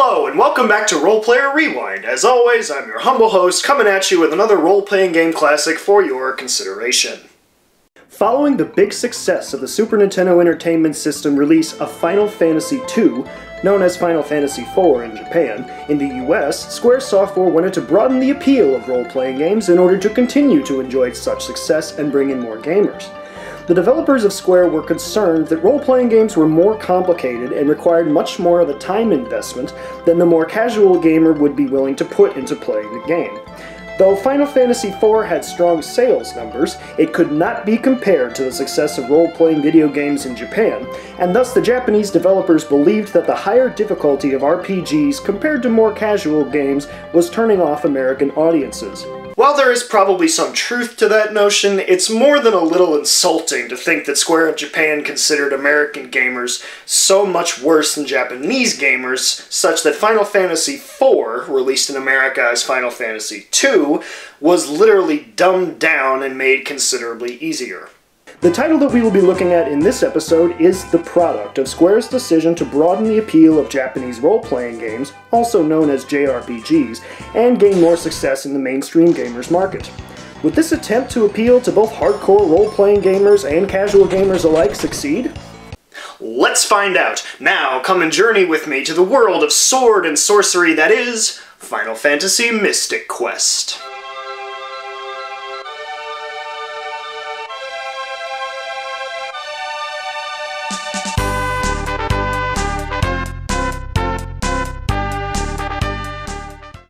Hello, and welcome back to Role Player Rewind. As always, I'm your humble host, coming at you with another role-playing game classic for your consideration. Following the big success of the Super Nintendo Entertainment System release of Final Fantasy II, known as Final Fantasy IV in Japan, in the US, Square Software wanted to broaden the appeal of role-playing games in order to continue to enjoy such success and bring in more gamers. The developers of Square were concerned that role-playing games were more complicated and required much more of a time investment than the more casual gamer would be willing to put into playing the game. Though Final Fantasy IV had strong sales numbers, it could not be compared to the success of role-playing video games in Japan, and thus the Japanese developers believed that the higher difficulty of RPGs compared to more casual games was turning off American audiences. While there is probably some truth to that notion, it's more than a little insulting to think that Square of Japan considered American gamers so much worse than Japanese gamers, such that Final Fantasy IV, released in America as Final Fantasy II, was literally dumbed down and made considerably easier. The title that we will be looking at in this episode is the product of Square's decision to broaden the appeal of Japanese role-playing games, also known as JRPGs, and gain more success in the mainstream gamers market. Would this attempt to appeal to both hardcore role-playing gamers and casual gamers alike succeed? Let's find out! Now, come and journey with me to the world of sword and sorcery that is Final Fantasy Mystic Quest.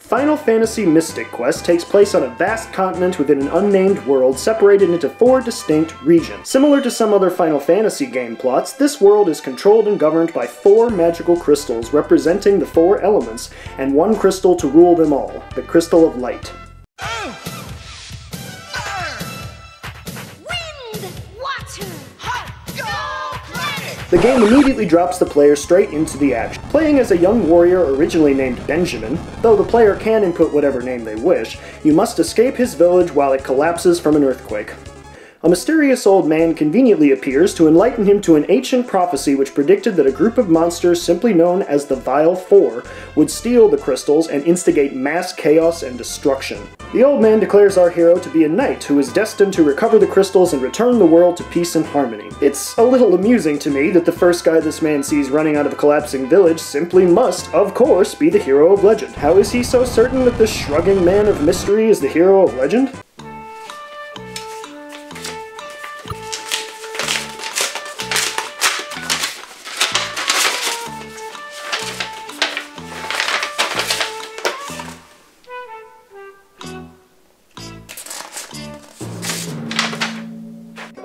Final Fantasy Mystic Quest takes place on a vast continent within an unnamed world separated into 4 distinct regions. Similar to some other Final Fantasy game plots, this world is controlled and governed by 4 magical crystals representing the 4 elements, and 1 crystal to rule them all, the Crystal of Light. The game immediately drops the player straight into the action. Playing as a young warrior originally named Benjamin, though the player can input whatever name they wish, you must escape his village while it collapses from an earthquake. A mysterious old man conveniently appears to enlighten him to an ancient prophecy which predicted that a group of monsters simply known as the Vile Four would steal the crystals and instigate mass chaos and destruction. The old man declares our hero to be a knight who is destined to recover the crystals and return the world to peace and harmony. It's a little amusing to me that the first guy this man sees running out of a collapsing village simply must, of course, be the hero of legend. How is he so certain that this shrugging man of mystery is the hero of legend?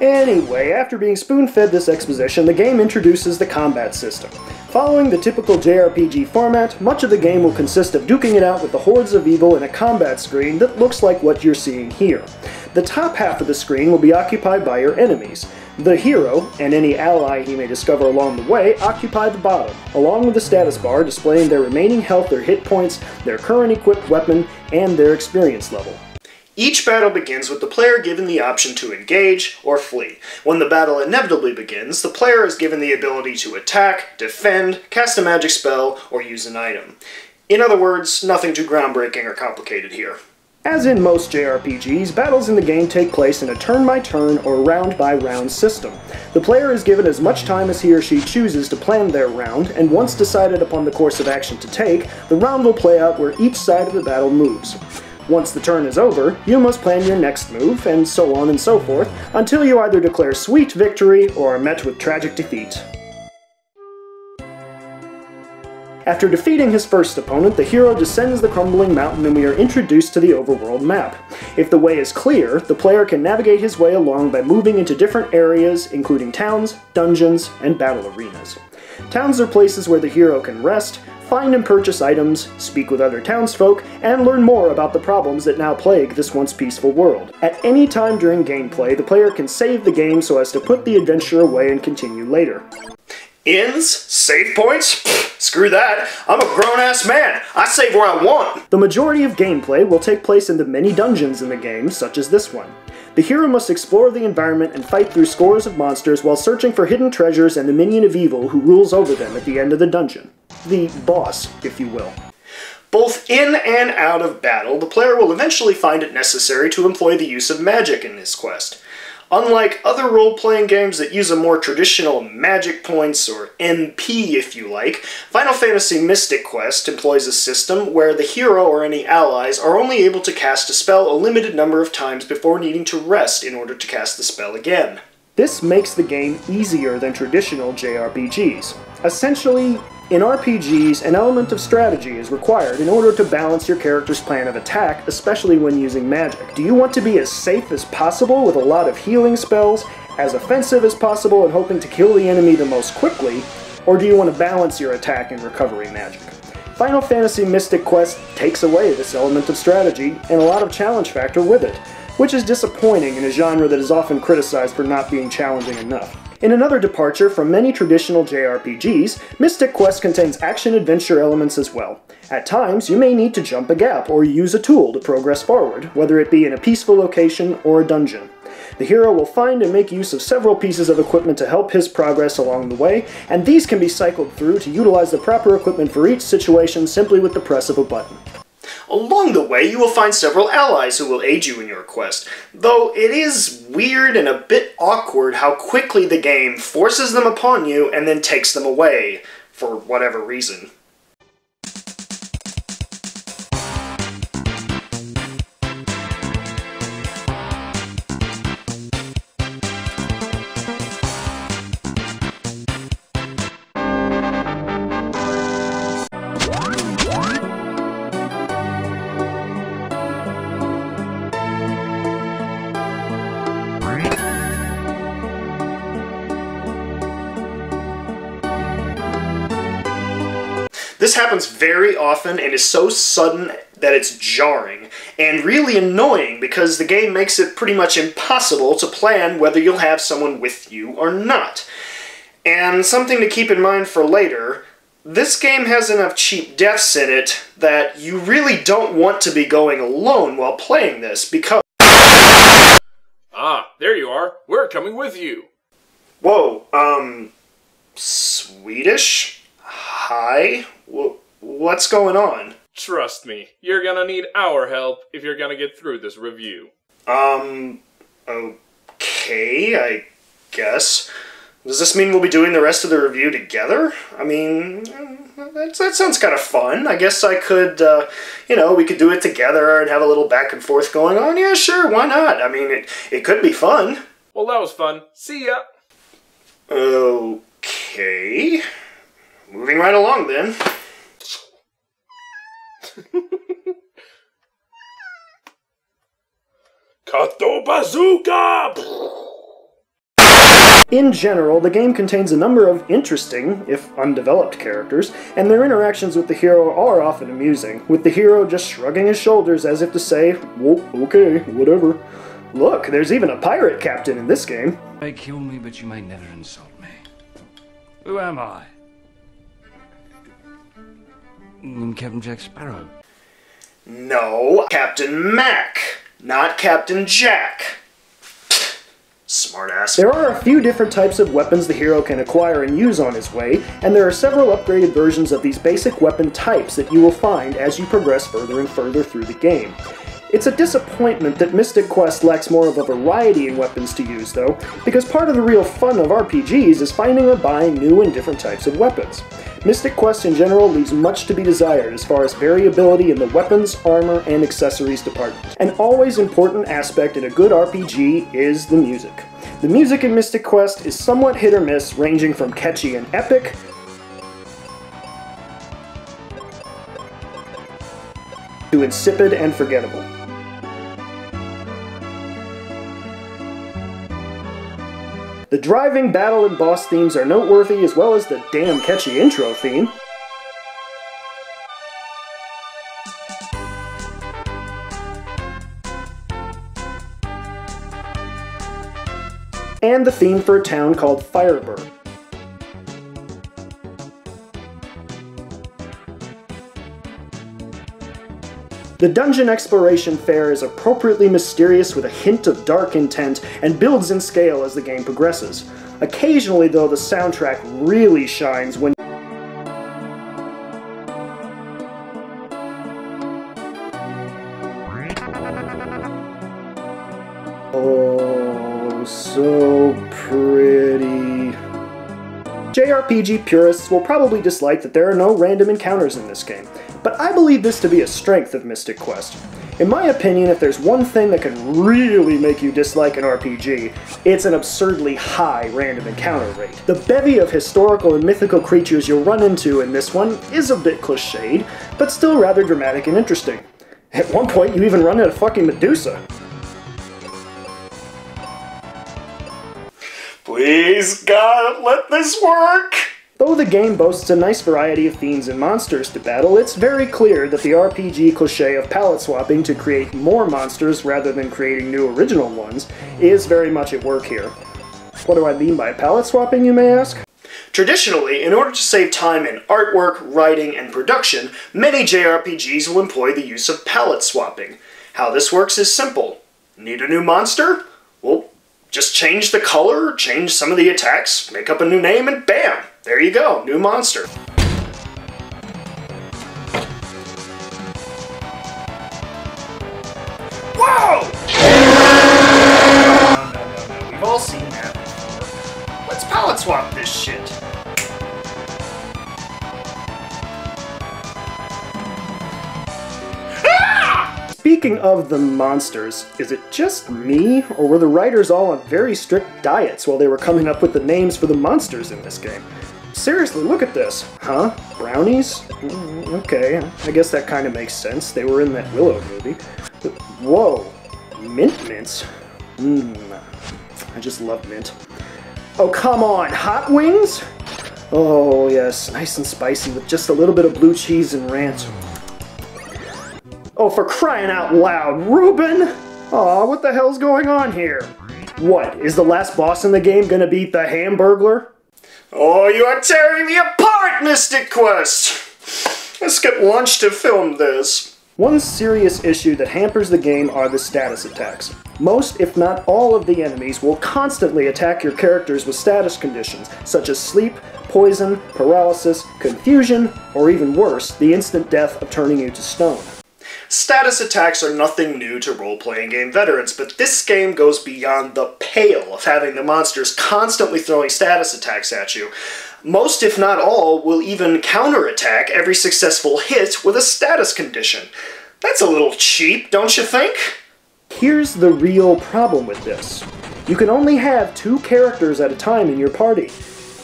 Anyway, after being spoon-fed this exposition, the game introduces the combat system. Following the typical JRPG format, much of the game will consist of duking it out with the hordes of evil in a combat screen that looks like what you're seeing here. The top half of the screen will be occupied by your enemies. The hero, and any ally he may discover along the way, occupy the bottom, along with the status bar displaying their remaining health or hit points, their current equipped weapon, and their experience level. Each battle begins with the player given the option to engage or flee. When the battle inevitably begins, the player is given the ability to attack, defend, cast a magic spell, or use an item. In other words, nothing too groundbreaking or complicated here. As in most JRPGs, battles in the game take place in a turn-by-turn or round-by-round system. The player is given as much time as he or she chooses to plan their round, and once decided upon the course of action to take, the round will play out where each side of the battle moves. Once the turn is over, you must plan your next move, and so on and so forth, until you either declare sweet victory or are met with tragic defeat. After defeating his first opponent, the hero descends the crumbling mountain and we are introduced to the overworld map. If the way is clear, the player can navigate his way along by moving into different areas, including towns, dungeons, and battle arenas. Towns are places where the hero can rest, find and purchase items, speak with other townsfolk, and learn more about the problems that now plague this once peaceful world. At any time during gameplay, the player can save the game so as to put the adventure away and continue later. Inns? Save points? Screw that. I'm a grown-ass man. I save where I want. The majority of gameplay will take place in the many dungeons in the game, such as this one. The hero must explore the environment and fight through scores of monsters while searching for hidden treasures and the minion of evil who rules over them at the end of the dungeon. The boss, if you will. Both in and out of battle, the player will eventually find it necessary to employ the use of magic in this quest. Unlike other role-playing games that use a more traditional magic points, or MP if you like, Final Fantasy Mystic Quest employs a system where the hero or any allies are only able to cast a spell a limited number of times before needing to rest in order to cast the spell again. This makes the game easier than traditional JRPGs. Essentially, in RPGs, an element of strategy is required in order to balance your character's plan of attack, especially when using magic. Do you want to be as safe as possible with a lot of healing spells, as offensive as possible and hoping to kill the enemy the most quickly, or do you want to balance your attack and recovery magic? Final Fantasy Mystic Quest takes away this element of strategy and a lot of challenge factor with it, which is disappointing in a genre that is often criticized for not being challenging enough. In another departure from many traditional JRPGs, Mystic Quest contains action-adventure elements as well. At times, you may need to jump a gap or use a tool to progress forward, whether it be in a peaceful location or a dungeon. The hero will find and make use of several pieces of equipment to help his progress along the way, and these can be cycled through to utilize the proper equipment for each situation simply with the press of a button. Along the way, you will find several allies who will aid you in your quest, though it is weird and a bit awkward how quickly the game forces them upon you and then takes them away, for whatever reason. This happens very often and is so sudden that it's jarring, and really annoying because the game makes it pretty much impossible to plan whether you'll have someone with you or not. And something to keep in mind for later, this game has enough cheap deaths in it that you really don't want to be going alone while playing this because... Ah, there you are. We're coming with you. Whoa, Swedish? Hi? What's going on? Trust me, you're gonna need our help if you're gonna get through this review. Okay, I guess. Does this mean we'll be doing the rest of the review together? I mean, that sounds kind of fun. I guess I could, we could do it together and have a little back and forth going on. Yeah, sure, why not? I mean, it could be fun. Well, that was fun. See ya! Okay. Moving right along, then. Kato Bazooka! In general, the game contains a number of interesting, if undeveloped, characters, and their interactions with the hero are often amusing, with the hero just shrugging his shoulders as if to say, well, okay, whatever. Look, there's even a pirate captain in this game. You may kill me, but you may never insult me. Who am I? I'm Captain Jack Sparrow. No, Captain Mac, not Captain Jack. Smartass. There are a few different types of weapons the hero can acquire and use on his way, and there are several upgraded versions of these basic weapon types that you will find as you progress further and further through the game. It's a disappointment that Mystic Quest lacks more of a variety in weapons to use, though, because part of the real fun of RPGs is finding or buying new and different types of weapons. Mystic Quest in general leaves much to be desired as far as variability in the weapons, armor, and accessories department. An always important aspect in a good RPG is the music. The music in Mystic Quest is somewhat hit or miss, ranging from catchy and epic to insipid and forgettable. The driving, battle, and boss themes are noteworthy, as well as the damn catchy intro theme. And the theme for a town called Firebird. The dungeon exploration fare is appropriately mysterious with a hint of dark intent and builds in scale as the game progresses. Occasionally, though, the soundtrack really shines when oh, so pretty. JRPG purists will probably dislike that there are no random encounters in this game, but I believe this to be a strength of Mystic Quest. In my opinion, if there's one thing that can really make you dislike an RPG, it's an absurdly high random encounter rate. The bevy of historical and mythical creatures you'll run into in this one is a bit cliched, but still rather dramatic and interesting. At one point, you even run into fucking Medusa. Please, God, let this work! Though the game boasts a nice variety of fiends and monsters to battle, it's very clear that the RPG cliché of palette swapping to create more monsters rather than creating new original ones is very much at work here. What do I mean by palette swapping, you may ask? Traditionally, in order to save time in artwork, writing, and production, many JRPGs will employ the use of palette swapping. How this works is simple. Need a new monster? Well, just change the color, change some of the attacks, make up a new name, and bam! There you go, new monster. Whoa! No. We've all seen that before. Let's palette swap this shit. Speaking of the monsters, is it just me, or were the writers all on very strict diets while they were coming up with the names for the monsters in this game? Seriously, look at this. Huh? Brownies? Okay, I guess that kind of makes sense. They were in that Willow movie. But, whoa. Mint mints? I just love mint. Oh, come on! Hot wings? Oh, yes. Nice and spicy with just a little bit of blue cheese and ranch. Oh, for crying out loud, Reuben! Aw, what the hell's going on here? What, is the last boss in the game gonna beat the Hamburglar? Oh, you are tearing me apart, Mystic Quest! Let's get lunch to film this. One serious issue that hampers the game are the status attacks. Most, if not all, of the enemies will constantly attack your characters with status conditions, such as sleep, poison, paralysis, confusion, or even worse, the instant death of turning you to stone. Status attacks are nothing new to role-playing game veterans, but this game goes beyond the pale of having the monsters constantly throwing status attacks at you. Most, if not all, will even counterattack every successful hit with a status condition. That's a little cheap, don't you think? Here's the real problem with this. You can only have 2 characters at a time in your party.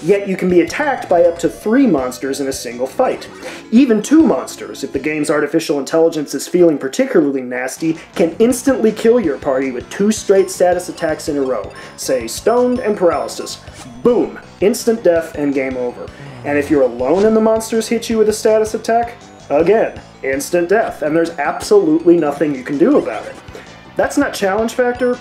Yet you can be attacked by up to 3 monsters in a single fight. Even 2 monsters, if the game's artificial intelligence is feeling particularly nasty, can instantly kill your party with 2 straight status attacks in a row. Say, stoned and paralysis. Boom! Instant death and game over. And if you're alone and the monsters hit you with a status attack, again, instant death, and there's absolutely nothing you can do about it. That's not challenge factor,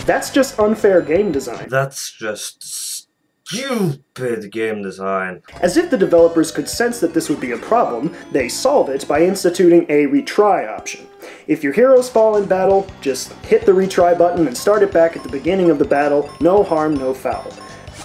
that's just unfair game design. That's just stupid game design. As if the developers could sense that this would be a problem, they solve it by instituting a retry option. If your heroes fall in battle, just hit the retry button and start it back at the beginning of the battle, no harm, no foul.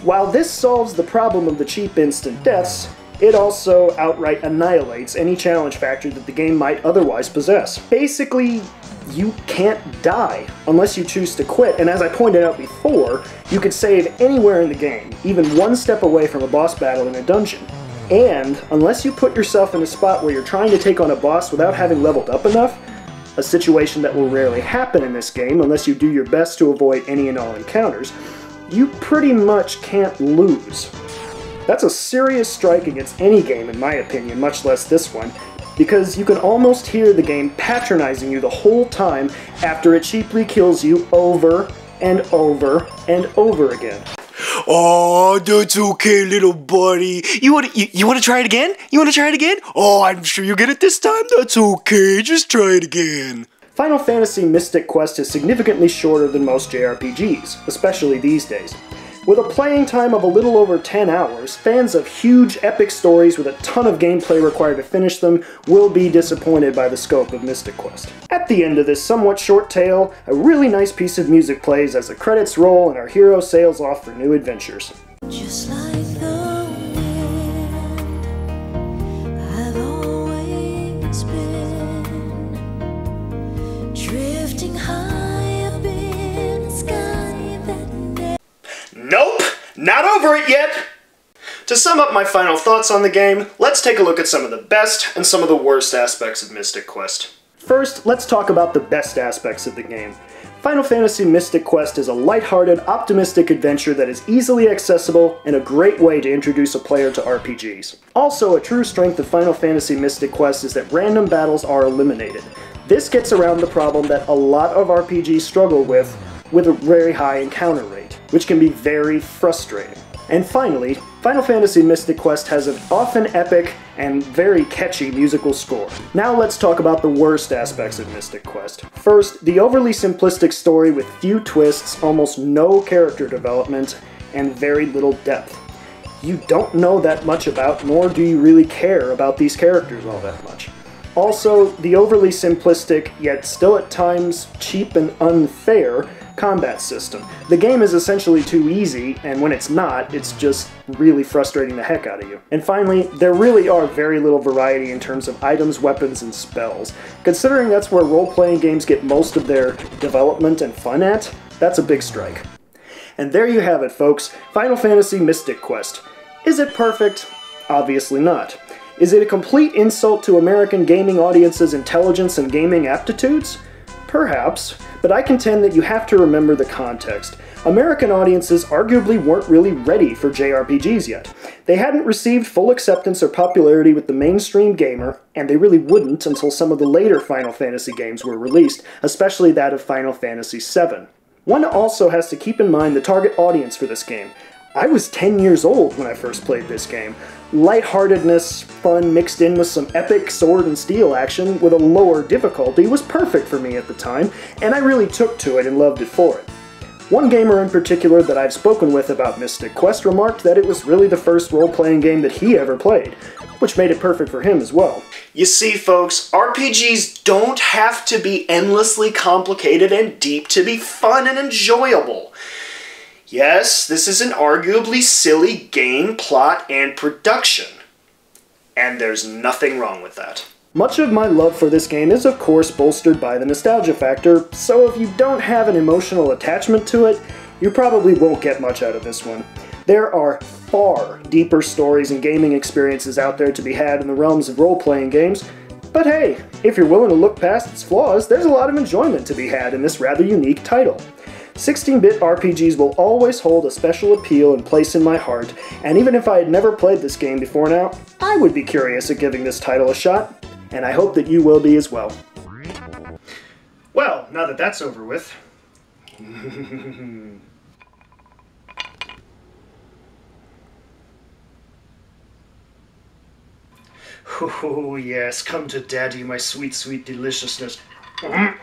While this solves the problem of the cheap instant deaths, it also outright annihilates any challenge factor that the game might otherwise possess. Basically, you can't die unless you choose to quit, and as I pointed out before, you could save anywhere in the game, even 1 step away from a boss battle in a dungeon. And, unless you put yourself in a spot where you're trying to take on a boss without having leveled up enough, a situation that will rarely happen in this game unless you do your best to avoid any and all encounters, you pretty much can't lose. That's a serious strike against any game in my opinion, much less this one, because you can almost hear the game patronizing you the whole time after it cheaply kills you over and over and over again. Oh, that's okay, little buddy. You wanna try it again? You wanna try it again? Oh, I'm sure you'll get it this time. That's okay, just try it again. Final Fantasy Mystic Quest is significantly shorter than most JRPGs, especially these days. With a playing time of a little over 10 hours, fans of huge, epic stories with a ton of gameplay required to finish them will be disappointed by the scope of Mystic Quest. At the end of this somewhat short tale, a really nice piece of music plays as the credits roll and our hero sails off for new adventures. Just like the wind, I've always been drifting high up in the sky that Nope! Not over it yet! To sum up my final thoughts on the game, let's take a look at some of the best and some of the worst aspects of Mystic Quest. First, let's talk about the best aspects of the game. Final Fantasy Mystic Quest is a lighthearted, optimistic adventure that is easily accessible and a great way to introduce a player to RPGs. Also, a true strength of Final Fantasy Mystic Quest is that random battles are eliminated. This gets around the problem that a lot of RPGs struggle with a very high encounter rate, which can be very frustrating. And finally, Final Fantasy Mystic Quest has an often epic and very catchy musical score. Now let's talk about the worst aspects of Mystic Quest. First, the overly simplistic story with few twists, almost no character development, and very little depth. You don't know that much about, nor do you really care about these characters all that much. Also, the overly simplistic, yet still at times cheap and unfair, combat system. The game is essentially too easy, and when it's not, it's just really frustrating the heck out of you. And finally, there really are very little variety in terms of items, weapons, and spells. Considering that's where role-playing games get most of their development and fun at, that's a big strike. And there you have it, folks. Final Fantasy Mystic Quest. Is it perfect? Obviously not. Is it a complete insult to American gaming audiences' intelligence and gaming aptitudes? Perhaps, but I contend that you have to remember the context. American audiences arguably weren't really ready for JRPGs yet. They hadn't received full acceptance or popularity with the mainstream gamer, and they really wouldn't until some of the later Final Fantasy games were released, especially that of Final Fantasy VII. One also has to keep in mind the target audience for this game. I was 10 years old when I first played this game. Lightheartedness, fun mixed in with some epic sword and steel action with a lower difficulty was perfect for me at the time, and I really took to it and loved it for it. One gamer in particular that I've spoken with about Mystic Quest remarked that it was really the first role-playing game that he ever played, which made it perfect for him as well. You see, folks, RPGs don't have to be endlessly complicated and deep to be fun and enjoyable. Yes, this is an arguably silly game, plot, and production. And there's nothing wrong with that. Much of my love for this game is of course bolstered by the nostalgia factor, so if you don't have an emotional attachment to it, you probably won't get much out of this one. There are far deeper stories and gaming experiences out there to be had in the realms of role-playing games, but hey, if you're willing to look past its flaws, there's a lot of enjoyment to be had in this rather unique title. 16-bit RPGs will always hold a special appeal and place in my heart, and even if I had never played this game before now, I would be curious at giving this title a shot, and I hope that you will be as well. Well, now that that's over with... Oh yes, come to daddy, my sweet, sweet deliciousness. Oh,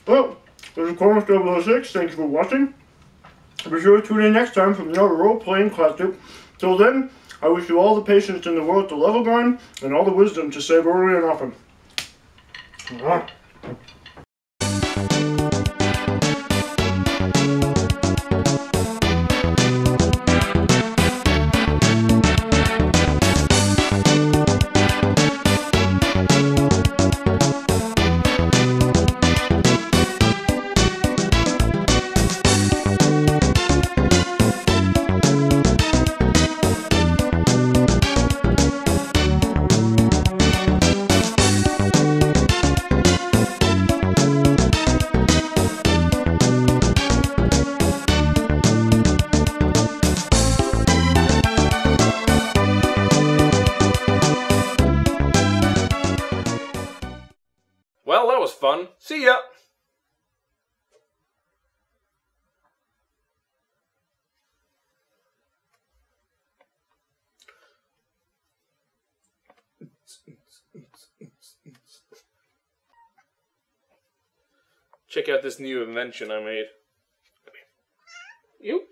well, this is Corner 006, thank you for watching. Be sure to tune in next time for another role-playing classic. Till then, I wish you all the patience in the world to level grind, and all the wisdom to save early and often. Well, that was fun. See ya! check out this new invention I made. You?